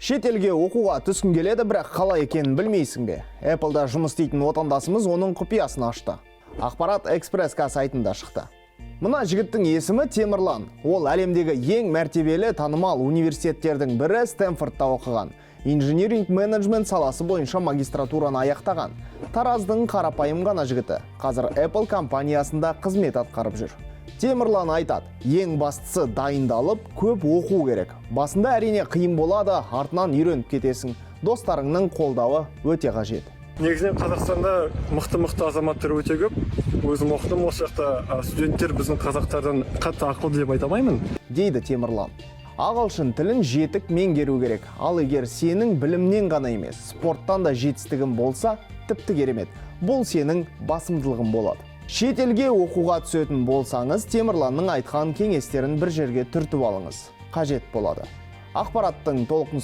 Шет елге оқуға түскің келеді, бірақ қалай екенін білмейсің бе? Apple'да жұмыс істейтін отандасымыз оның құпиясын ашты. Ақпарат Экспресс-ка сайтында шықты. Мына жігіттің есімі Темірлан. Ол әлемдегі ең мәртебелі танымал университеттердің бірі Стэнфордта оқыған. Инжиниринг менеджмент саласы бойынша магистратураны аяқтаған. Тараздың қарапайым ғана жігіті. Қазір Apple компаниясында қызмет атқарып жүр. Темірлан айтады, ең бастысы дайындалып, көп оқу керек. Басында әрине қиын болады, артынан үйреніп кетесің. Достарыңның қолдауы өте қажет. Негізінен Қазақстанда мықты азаматтар өте көп. Өзім оқыдым, осы жақта студенттер біздің қазақтардан қатты ақылды деп айта алмаймын. Дейді Темірлан. Ағылшын тілін жетік меңгеру керек. Ал егер сенің білімнен ғана емес, спорттан да жетістігің болса, тіпті керемет. Бұл сенің басымдылығың болады. Шет елге оқуға түсетін болсаңыз, Темірланның айтқан кеңестерін бір жерге түртіп алыңыз. Қажет болады. Ақпараттың толық